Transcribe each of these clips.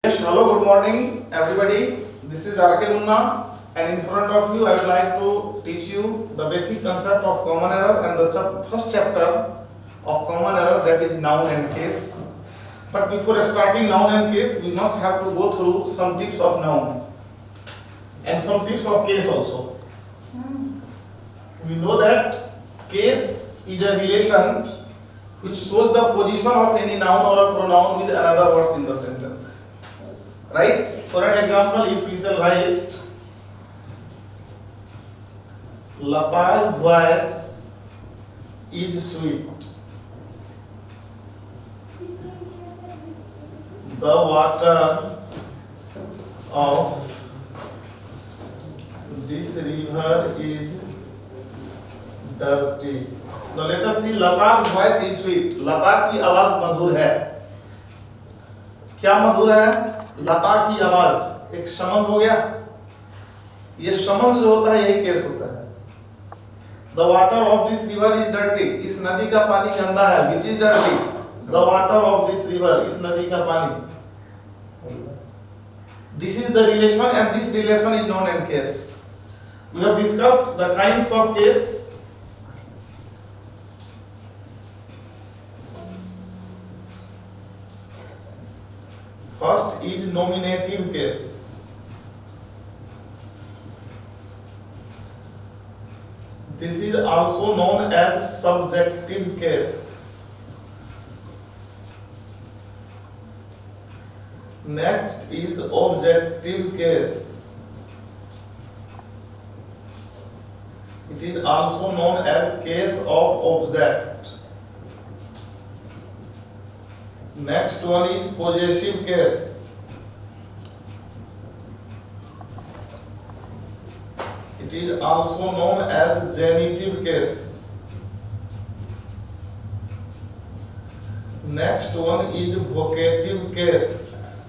Yes, hello, good morning everybody. This is R.K. Munna, and in front of you I would like to teach you the basic concept of common error and the first chapter of common error, that is noun and case. But before starting noun and case, we must have to go through some tips of noun and some tips of case also. We know that case is a relation which shows the position of any noun or a pronoun with another words in the sentence. Right? For an example, if we shall write Lata's voice is sweet. The water of this river is dirty. Now let us see, Lata's voice is sweet. लता की आवाज मधुर है. क्या मधुर है? लता की आवाज. एक संबंध हो गया. ये संबंध जो होता है यही केस होता है. The water of this river is dirty. इस नदी का पानी गंदा है. Which is dirty? The water of this river. इस नदी का पानी. This is the relation, and this relation is known as case. We have discussed the kinds of case. First is nominative case. This is also known as subjective case. Next is objective case. It is also known as case of object. Next one is possessive case. It is also known as genitive case. Next one is vocative case.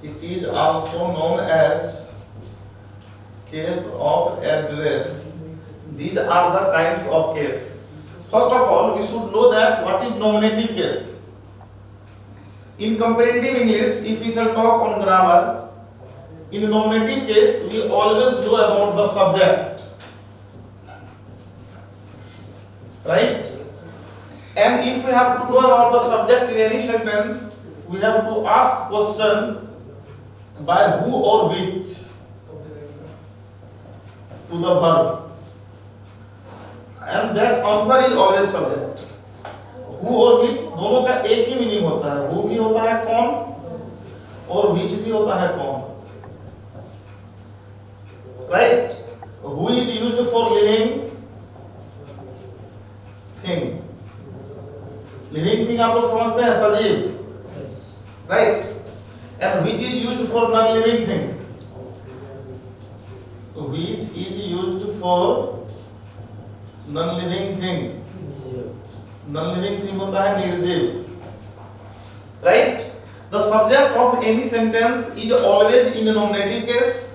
It is also known as case of address. These are the kinds of case. First of all, we should know that what is nominative case. In comparative English, if we shall talk on grammar, in nominative case, we always know about the subject. Right? And if we have to know about the subject in any sentence, we have to ask question by who or which to the verb. And that answer is always subject. Who or which दोनों का एक ही meaning होता है. Who भी होता है कौन और which भी होता है कौन. Right? Who is used for living thing. Living thing आप लोग समझते हैं, सजीव. Right? And which is used for non-living thing. Which is used for non-living thing. Non-living thing होता है निर्जीव. Right? The subject of any sentence is always in a nominative case.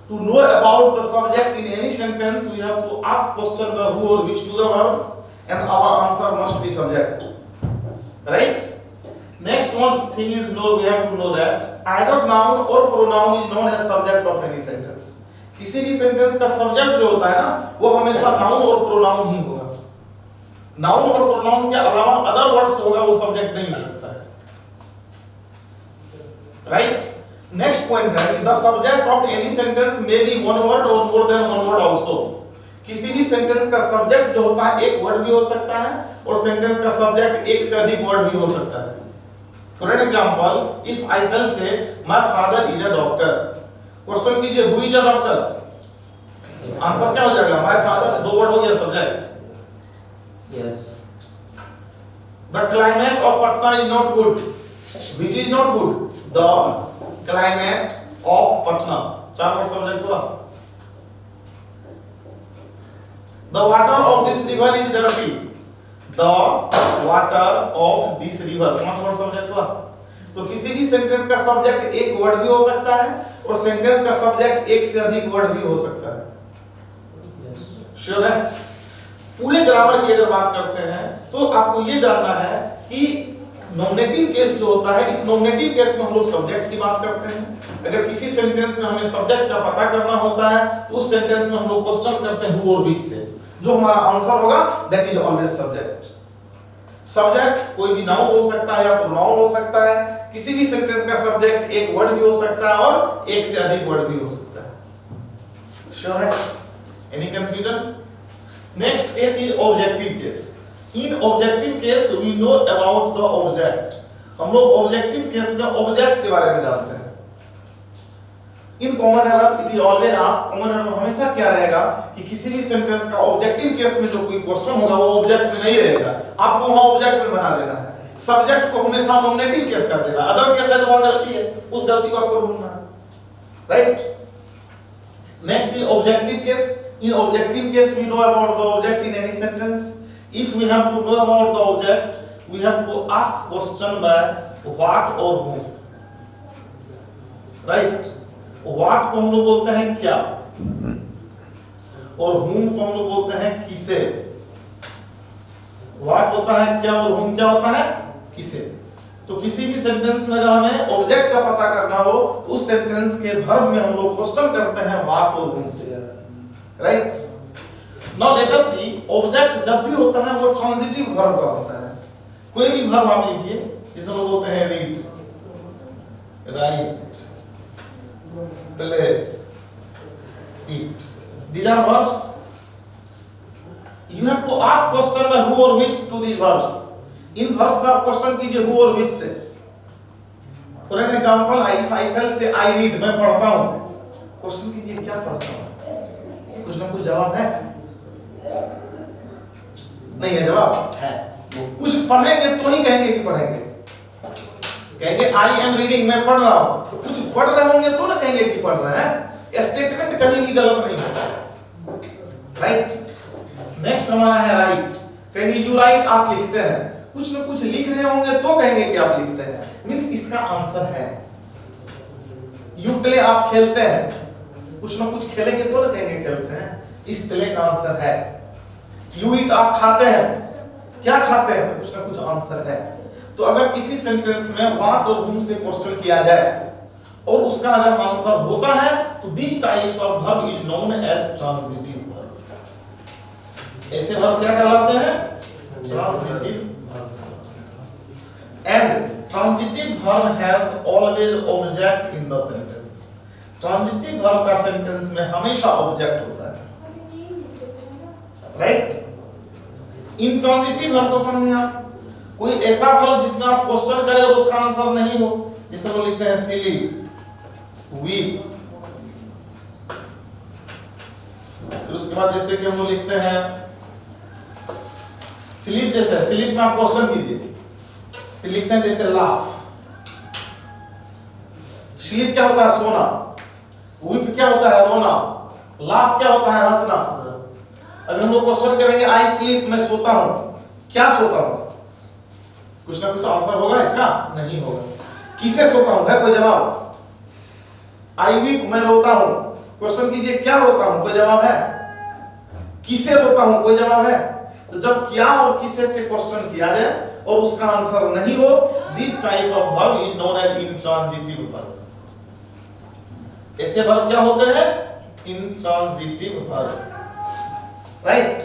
To know about the subject in any sentence, we have to ask question by who or which to the verb, and our answer must be subject. Right? Next one thing is we have to know that either noun or pronoun is known as subject of any sentence. किसी भी sentence का subject जो होता है ना, वो हमेशा noun और प्रोनाउन ही होगा. नाउन और प्रोनाउन के अलावा अदर वर्ड्स होगा, वो सब्जेक्ट नहीं हो सकता है. राइट? नेक्स्ट पॉइंट है, the subject of any sentence may be one word or more than one word also. किसी भी सेंटेंस का सब्जेक्ट जो होता है एक वर्ड भी हो सकता है, और सेंटेंस का सब्जेक्ट एक से अधिक वर्ड भी हो सकता है. For an example, if I shall say my father is a doctor. Question कीजिए, who is a doctor? Answer क्या हो जाएगा? My father. दो वर्ड हो गया subject. Yes. The climate of Patna is not good. Which is not good? The climate of Patna. चार word subject हुआ. The water of this river is dirty. The water of this river. पांच word subject हुआ. तो किसी भी sentence का subject एक word भी हो सकता है, और सेंटेंस का सब्जेक्ट एक से अधिक वर्ड भी हो सकता है. श्योर है? पूरे ग्रामर की अगर बात करते हैं तो आपको ये जानना है कि नॉमिनेटिव केस जो होता है, इस नॉमिनेटिव केस में हम लोग सब्जेक्ट की बात करते हैं। अगर किसी सेंटेंस में हमें सब्जेक्ट का पता करना होता है तो उस सेंटेंस में हम लोग क्वेश्चन करते हैं हु और व्हिच से, जो हमारा आंसर होगा that is always subject. Subject कोई भी नाउन हो सकता है या प्रोनाउन हो सकता है, किसी भी सेंटेंस का सब्जेक्ट एक वर्ड भी हो सकता है और एक से अधिक वर्ड भी हो सकता है। श्योर है? Any confusion? Next case is objective case. In objective case we know about the object. हम लोग ऑब्जेक्टिव केस में ऑब्जेक्ट के बारे में जानते हैं। In common error it is always asked, common error हमेशा क्या रहेगा कि किसी भी सेंटेंस का ऑब्जेक्टिव केस में जो कोई क्वेश्चन होगा वो ऑब्जेक्ट में नहीं रहेगा, आपको वहां ऑब्जेक्ट में बना देना है। सब्जेक्ट को हमेशा नॉमिनेटिव केस कर देना, अदर केस है तो वहां गलती है, उस गलती को आपको ढूंढना है, right? Next is objective case. In objective case we know about the object in any sentence. If we have to know about the object, we have to ask question by what or whom, right? What को हम लोग बोलते हैं क्या, और whom को हम लोग बोलते हैं किसे। What होता है क्या और whom क्या होता है किसे। तो किसी भी सेंटेंस में अगर हमें ऑब्जेक्ट का पता करना हो तो उस सेंटेंस के वर्ब में हम लोग क्वेश्चन करते हैं what और whom से, राइट? नाउ लेट अस सी, ऑब्जेक्ट जब भी होता है वो ट्रांजिटिव वर्ब का होता है। कोई भी वर्ब आप लिखिए, जिसे हम लोग बोलते हैं read, right, play, eat, these are verbs. You have to ask question by who or which to these verbs. In verbs में आप क्वेश्चन कीजिए who और which से। For an example, I shall say I read, मैं पढ़ता हूं। Question कीजिए क्या पढ़ता हूं, कुछ ना कुछ जवाब है? नहीं है जवाब? है। कुछ पढ़ेंगे तो ही कहेंगे कि पढ़ेंगे। कहेंगे आई एम रीडिंग, मैं पढ़ रहा हूं, तो कुछ पढ़ रहे होंगे तो ना कहेंगे कि पढ़ रहे हैं। स्टेटमेंट कभी भी गलत नहीं होता, राइट? नेक्स्ट हमारा है राइट। कहेंगे यू राइट, आप लिखते हैं, कुछ ना कुछ लिख रहे होंगे तो कहेंगे कि आप लिखते हैं, मींस इसका आंसर है। यू प्ले, आप खेलते हैं, कुछ ना कुछ खेलेंगे तो ना कहेंगे खेलते हैं, इस प्ले का आंसर है। यू ईट, आप खाते हैं, क्या खाते हैं, तो कुछ ना कुछ आंसर है। तो अगर किसी सेंटेंस में व्हाट और whom से क्वेश्चन किया जाए और उसका अगर आंसर होता है तो this types of verb is known as transitive verb. ऐसे वर्ब क्या कहलाते हैं? Transitive verb. And transitive verb has always object in the sentence. Transitive verb का सेंटेंस में हमेशा ऑब्जेक्ट होता है, राइट? इंट्रांजिटिव वर्ब को समझिए आप। कोई ऐसा वर्ब जिसमें आप क्वेश्चन करें और उसका आंसर नहीं हो, जिसे हम लिखते हैं सिली, वीप। फिर उसके बाद जैसे कि हम लोग लिखते हैं स्लीप, जैसे स्लीप में आप क्वेश्चन कीजिए, फिर लिखते हैं जैसे लाफ। स्लीप क्या होता है? सोना। वीप क्या होता है? रोना। लाफ क्या होता है? हंसना। अगर हम लोग क्वेश्चन करेंगे आई स्लीप, मैं सोता हूं, क्या सोता हूं, कुछ ना कुछ आंसर होगा इसका? नहीं होगा। किसे सोता हूं, है कोई जवाब? आई वीप, मैं रोता हूं, क्वेश्चन कीजिए क्या रोता हूं, कोई जवाब है? किसे रोता हूं, कोई जवाब है? तो जब क्या और किसे से क्वेश्चन किया जाए और उसका आंसर नहीं हो, this type of verb is known as intransitive verb. ऐसे वर्ब क्या होते हैं? Intransitive verb, right?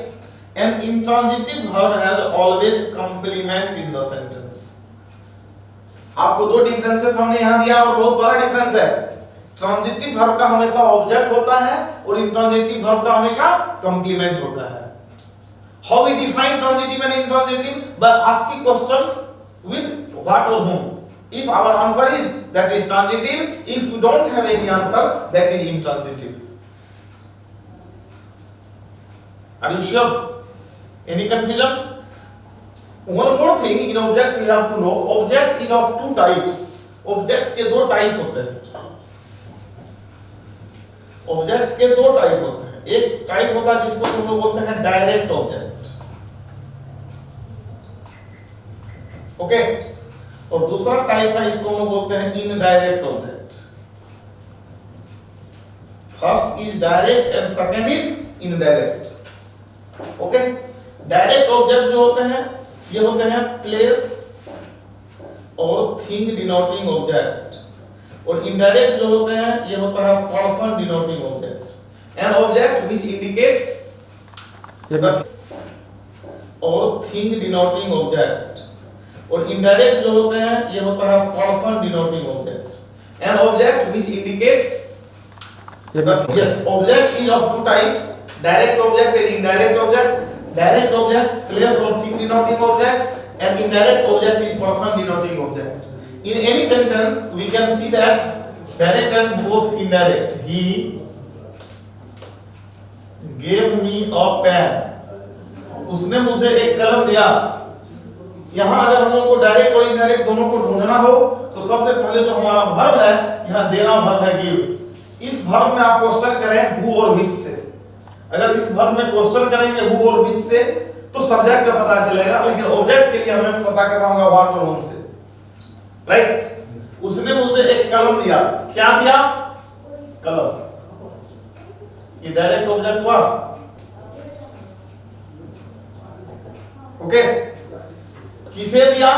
An intransitive verb has always complement in the sentence. आपको दो डिफरेंसेस हमने यहां दिया और बहुत बड़ा डिफरेंस है। ट्रांजिटिव वर्ब का हमेशा ऑब्जेक्ट होता है और इंट्रांजिटिव वर्ब का हमेशा कंप्लीमेंट होता है। How we define transitive and intransitive? By asking question with what or whom. If our answer is that is transitive, if we don't have any answer, that is intransitive. Are you sure? Any confusion? One more thing in object we have to know. Object is of two types. Object के दो type होते हैं। Object के दो type होते हैं। एक type होता है जिसको हम लोग बोलते हैं डायरेक्ट ऑब्जेक्ट, ओके, और दूसरा टाइप है इसको हम लोग बोलते हैं indirect object. First is direct and second is indirect. Okay, direct object जो होते हैं ये होते हैं प्लेस, और थिंग डिनोटिंग ऑब्जेक्ट, और इनडायरेक्ट जो होते हैं ये होता है person denoting object. An object which indicates और थिंग डिनोटिंग ऑब्जेक्ट, और इनडायरेक्ट जो होते हैं ये होता है person denoting object. An object which indicates yes object is of two types, direct object and indirect object. Direct object place or thing denoting object and indirect object is person denoting object. In any sentence we can see that direct and both indirect. He gave me a pen, उसने मुझे एक कलम दिया। यहाँ अगर हम लोग को डायरेक्ट और इनडायरेक्ट दोनों को ढूंढना हो तो सबसे पहले जो हमारा वर्ब है, यहाँ देना वर्ब है गिव। इस वर्ब में आप क्वेश्चन करें हु और व्हिच से। अगर इस वर्ब में क्वेश्चन करेंगे हु और व्हिच से तो सब्जेक्ट का पता चलेगा, लेकिन ऑब्जेक्ट के लिए हमें पता करना होगा व्हाट और whom से, राइट। उसने मुझे एक कलम दिया, क्या दिया? कलम। ये डायरेक्ट ऑब्जेक्ट हुआ, ओके। किसे दिया?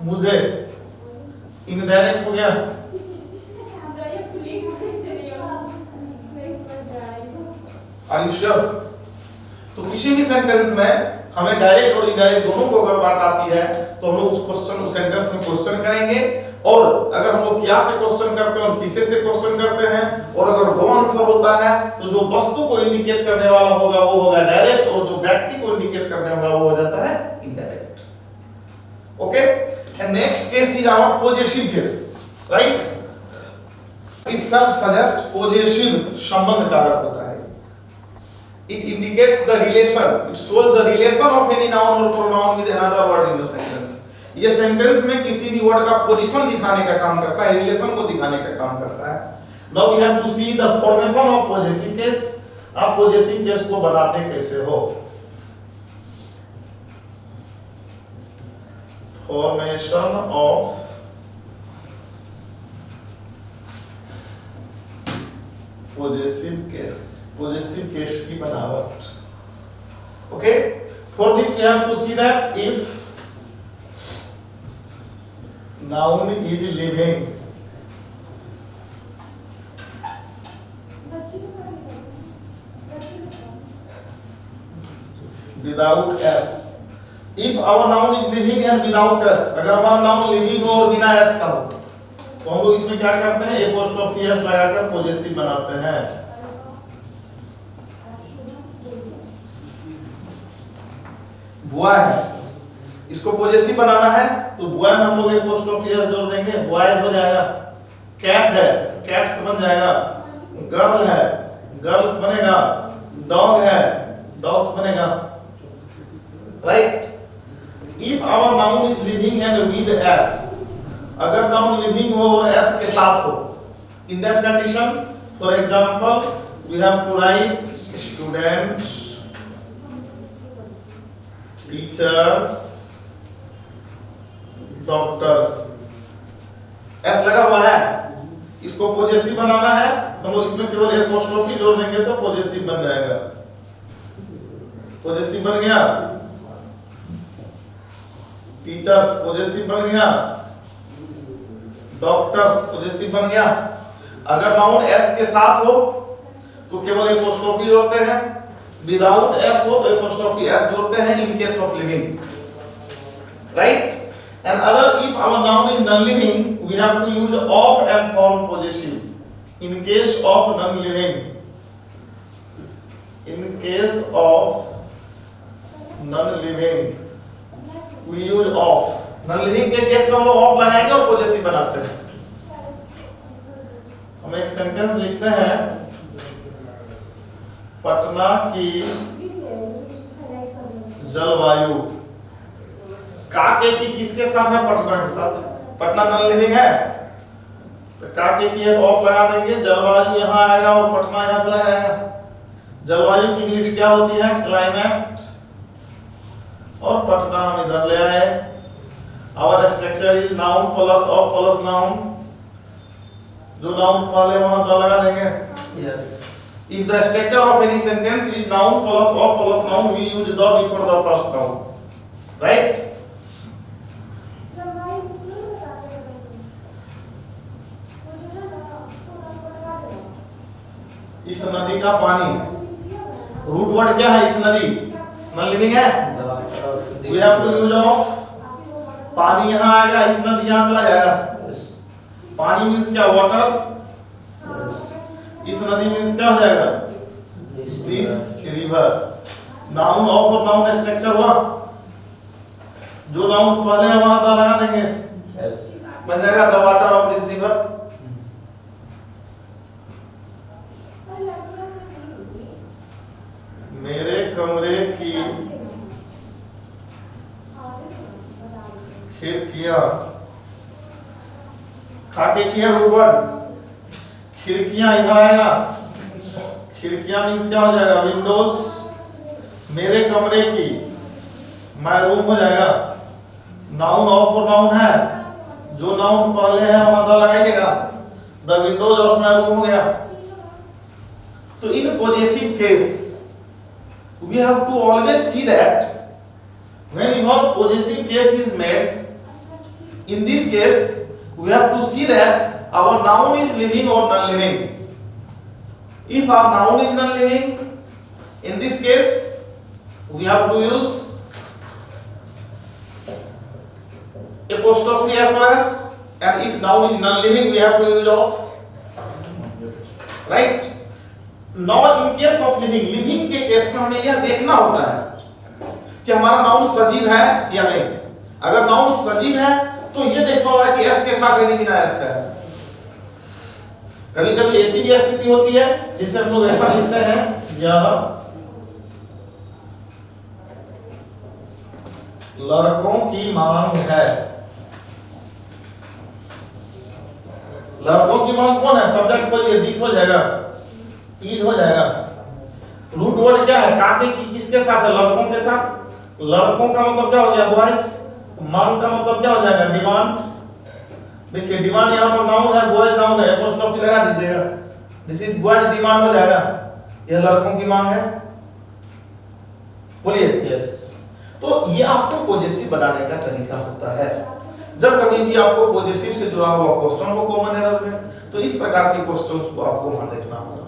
मुझे, इनडायरेक्ट हो गया। Are you sure? तो किसी भी सेंटेंस में हमें डायरेक्ट और इनडायरेक्ट दोनों को अगर बात आती है तो हम लोग उस क्वेश्चन उस सेंटेंस में क्वेश्चन करेंगे, और अगर हम लोग क्या से क्वेश्चन करते हैं और किसे से क्वेश्चन करते हैं, और अगर दो आंसर होता है तो जो वस्तु को इंडिकेट करने वाला होगा वो होगा डायरेक्ट, और जो व्यक्ति को इंडिकेट करने होगा वो हो जाता है indirect, okay. And next case is our positive case, right. itself suggests possessive संबंध कारक होता है। It indicates the relation, it shows the relation of any noun or pronoun with another word in the sentence. ये sentence में किसी भी word का position दिखाने का काम करता है, रिलेशन को दिखाने का काम करता है। Now we have to see the formation of possessive case. आप possessive case को बनाते कैसे हो? Formation of possessive case, possessive case की बनावट, okay। For this we have to see that if noun is living without s, if our noun is living and without s, अगर हमारा noun living हो और बिना s का हो तो हम लोग इसमें क्या करते हैं, एपोस्ट्रोफी एस लगाकर पॉजेसिव बनाते हैं। बुआ है, इसको पॉजेसिव बनाना है तो बुआ में हम लोग एपोस्ट्रोफी एस जोड़ देंगे, बॉयज हो जाएगा। कैट है, कैट्स बन जाएगा। गर्ल है, गर्ल्स बनेगा। डॉग है, डॉग्स बनेगा, right. If our noun is living end with S, अगर नाउन लिविंग हो और s के साथ हो, in that condition for example we have to write students, teachers, doctors. s लगा हुआ है, इसको पॉजेसिव बनाना है तो हम लोग इसमें केवल एपोस्ट्रोफी जोड़ देंगे तो पॉजेसिव बन जाएगा। पॉजेसिव बन गया। टीचर्स पॉजेसिव बन गया। डॉक्टर्स पॉजेसिव बन गया। अगर नाउन s के साथ हो तो केवल एपोस्ट्रोफी जोड़ते हैं, विदाउट s हो तो एपोस्ट्रोफी s जोड़ते हैं in case of living, right. And other if our noun is non living we have to use of and form possessive. In case of non living, in case of non living we use of. Non living के case में हम लोग of लगाएंगे और possessive बनाते हैं। हम एक सेंटेंस लिखते हैं, पटना की जलवायु। काके की किसके साथ है? पटना के साथ। पटना नॉन लिविंग है तो काके की है तो ऑफ लगा देंगे, जलवायु यहाँ आएगा और पटना यहाँ चला जाएगा। जलवायु की इंग्लिश क्या होती है? क्लाइमेट, और पटना हम इधर ले आए। Our structure is noun plus of plus noun. जो noun पहले वहां तो लगा देंगे। Yes. If the structure of any sentence is noun plus of plus noun, we use the before the first noun, right? इस नदी का पानी, रूट वर्ड क्या है इस नदी, नॉन लिविंग है, The water of this we have to use of, पानी यहाँ आएगा, इस नदी यहाँ चला जाएगा, Yes. पानी मीन्स क्या, वाटर, Yes. इस नदी मीन्स क्या हो जाएगा, दिस रिवर। नाउन ऑफ और नाउन स्ट्रक्चर हुआ, जो नाउन पहले है वहां द लगा देंगे, Yes. बन जाएगा the water of this river. मेरे कमरे की खिड़कियां, खाके किया रूट वर्ड, खिड़कियां इधर आएगा, खिड़कियां मीन्स क्या हो जाएगा, विंडोज, मेरे कमरे की, माय रूम हो जाएगा, नाउन ऑफ और नाउन है, जो नाउन पहले है वहां द लगाइएगा, the windows of my room हो गया। तो in possessive case we have to always see that whenever possessive case is made, in this case we have to see that our noun is living or non-living. If our noun is non-living, in this case we have to use apostrophe as well as, and if noun is non-living we have to use of, right? Now in case of living, living के case में हमें यह देखना होता है कि हमारा noun सजीव है या नहीं। अगर नाउन सजीव है तो ये देखना होगा कि एस के साथ है कि बिना एस का है। कभी कभी ऐसी भी स्थिति होती है जिसे हम लोग ऐसा लिखते हैं, यह लड़कों की मांग है। लड़कों की मांग कौन है, सब्जेक्ट को ये दिस हो जाएगा, इज हो जाएगा। रूट वर्ड क्या है, काके की किसके साथ है, लड़कों के साथ। लड़कों का मतलब क्या हो गया, बॉयज। मांग का मतलब क्या हो जाएगा, डिमांड। देखिए डिमांड यहाँ पर नाउन है, बॉयज नाउन है, एपोस्ट्रोफी लगा दीजिएगा, दिस इज बॉयज डिमांड हो जाएगा, यह लड़कों की मांग है। बोलिए। Yes. तो ये आपको पॉजेसिव बनाने का तरीका होता है। जब कभी भी आपको पॉजेसिव से जुड़ा हुआ क्वेश्चन हो कॉमन एरर में, तो इस प्रकार के क्वेश्चंस को आपको वहां देखना होगा,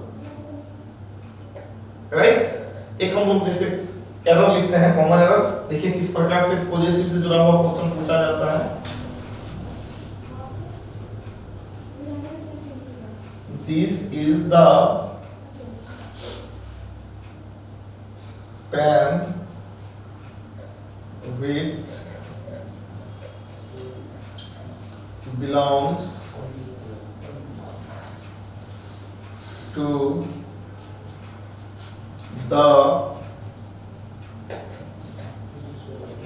राइट। एक हम लोग जैसे एरर लिखते हैं कॉमन एरर, देखिए किस प्रकार से पॉजेसिव से जुड़ा हुआ क्वेश्चन पूछा जाता है। This is the pen which belongs to the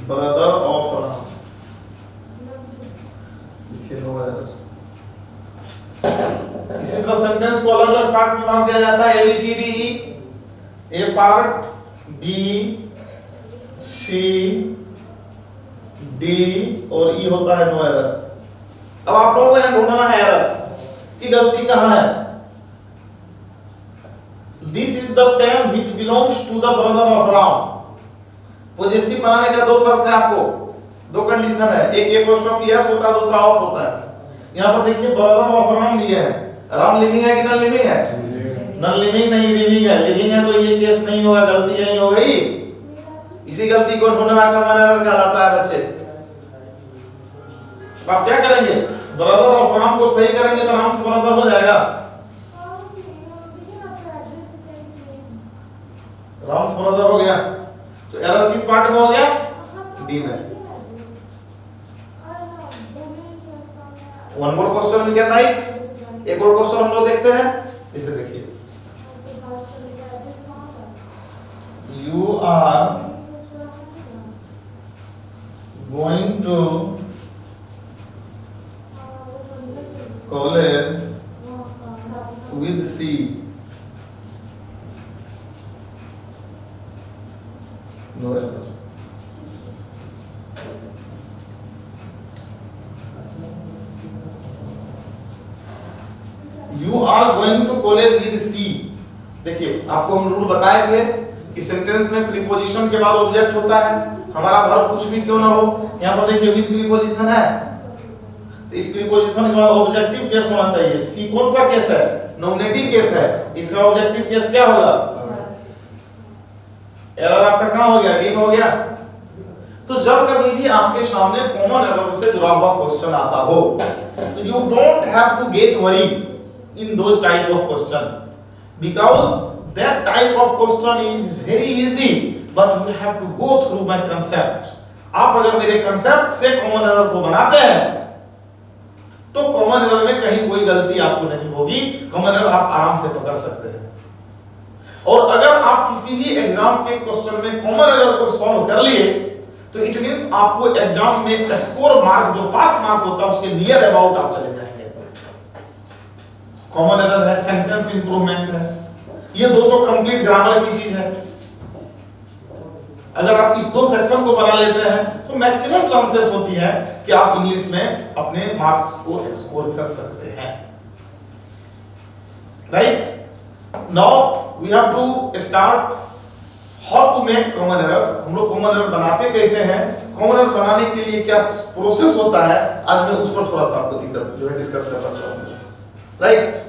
brother of Ram. इसी तरह सेंटेंस को अलग अलग पार्ट में बांट दिया जाता है, ABCD, ए पार्ट, बी, सी, डी और ई होता है नो एरर। अब आप लोगों को यहां ढूंढना है एरर की गलती कहां है। This is the pen which belongs to the brother of Ram. Possessive बनाने का दो शर्त है आपको, दो कंडीशन है, एक एपोस्ट्रोफी एस होता है, दूसरा ऑफ होता है। यहां पर देखिए ब्रदर ऑफ राम दिया है, राम लिविंग है कि नॉन लिविंग है, नॉन लिविंग नहीं लिविंग है, लिविंग है तो ये केस नहीं होगा, गलती यही हो गई। इसी गलती को ढूंढना कॉमन एरर कहलाता है बच्चे। तो आप क्या करेंगे, ब्रदर ऑफ राम को सही करेंगे तो राम से ब्रदर हो जाएगा, राम से ब्रदर हो गया। तो एरर किस पार्ट में हो गया, डी में। One more question we can write. एक और क्वेश्चन हम लोग देखते हैं, इसे देखिए। You are going to college with C. No error. You are going to college with C. देखिए आपको हम रूल बताए थे कि सेंटेंस में प्रीपोजिशन के बाद ऑब्जेक्ट होता है, हमारा वर्ब कुछ भी क्यों ना हो। यहाँ पर देखिए विद प्रीपोजिशन है, तो इस प्रीपोजिशन के बाद ऑब्जेक्टिव केस होना चाहिए। सी कौन सा केस है, नॉमिनेटिव केस है, इसका ऑब्जेक्टिव केस क्या होगा? एरर आपका कहां हो गया? डी में हो गया। तो जब कभी भी आपके सामने कॉमन एरर से जुड़ा हुआ क्वेश्चन आता हो तो you don't have to get worry in those type of question, because that type of question is very easy, but you have to go through my concept. आप अगर मेरे कांसेप्ट से कॉमन एरर को बनाते हैं तो कॉमन एरर में कहीं कोई गलती आपको नहीं होगी, कॉमन एरर आप आराम से पकड़ सकते हैं। और अगर आप किसी भी एग्जाम के क्वेश्चन में कॉमन एरर को सॉल्व कर लिए तो इट मींस आपको एग्जाम में स्कोर मार्क जो पास मार्क होता है उसके नियर अबाउट आप चले जाएंगे। कॉमन एरर है, सेंटेंस इंप्रूवमेंट है, ये दो तो कंप्लीट ग्रामर की चीज है। अगर आप इस दो सेक्शन को बना लेते हैं तो मैक्सिमम चांसेस होती है कि आप इंग्लिश में अपने मार्क्स को स्कोर कर सकते हैं। Right? Now we have to start how to make common error. हम लोग कॉमन एरर बनाते कैसे हैं, कॉमन एरर बनाने के लिए क्या प्रोसेस होता है, आज मैं उस पर थोड़ा सा आपको दिक्कत जो है डिस्कस करना चाहूंगा। राइट?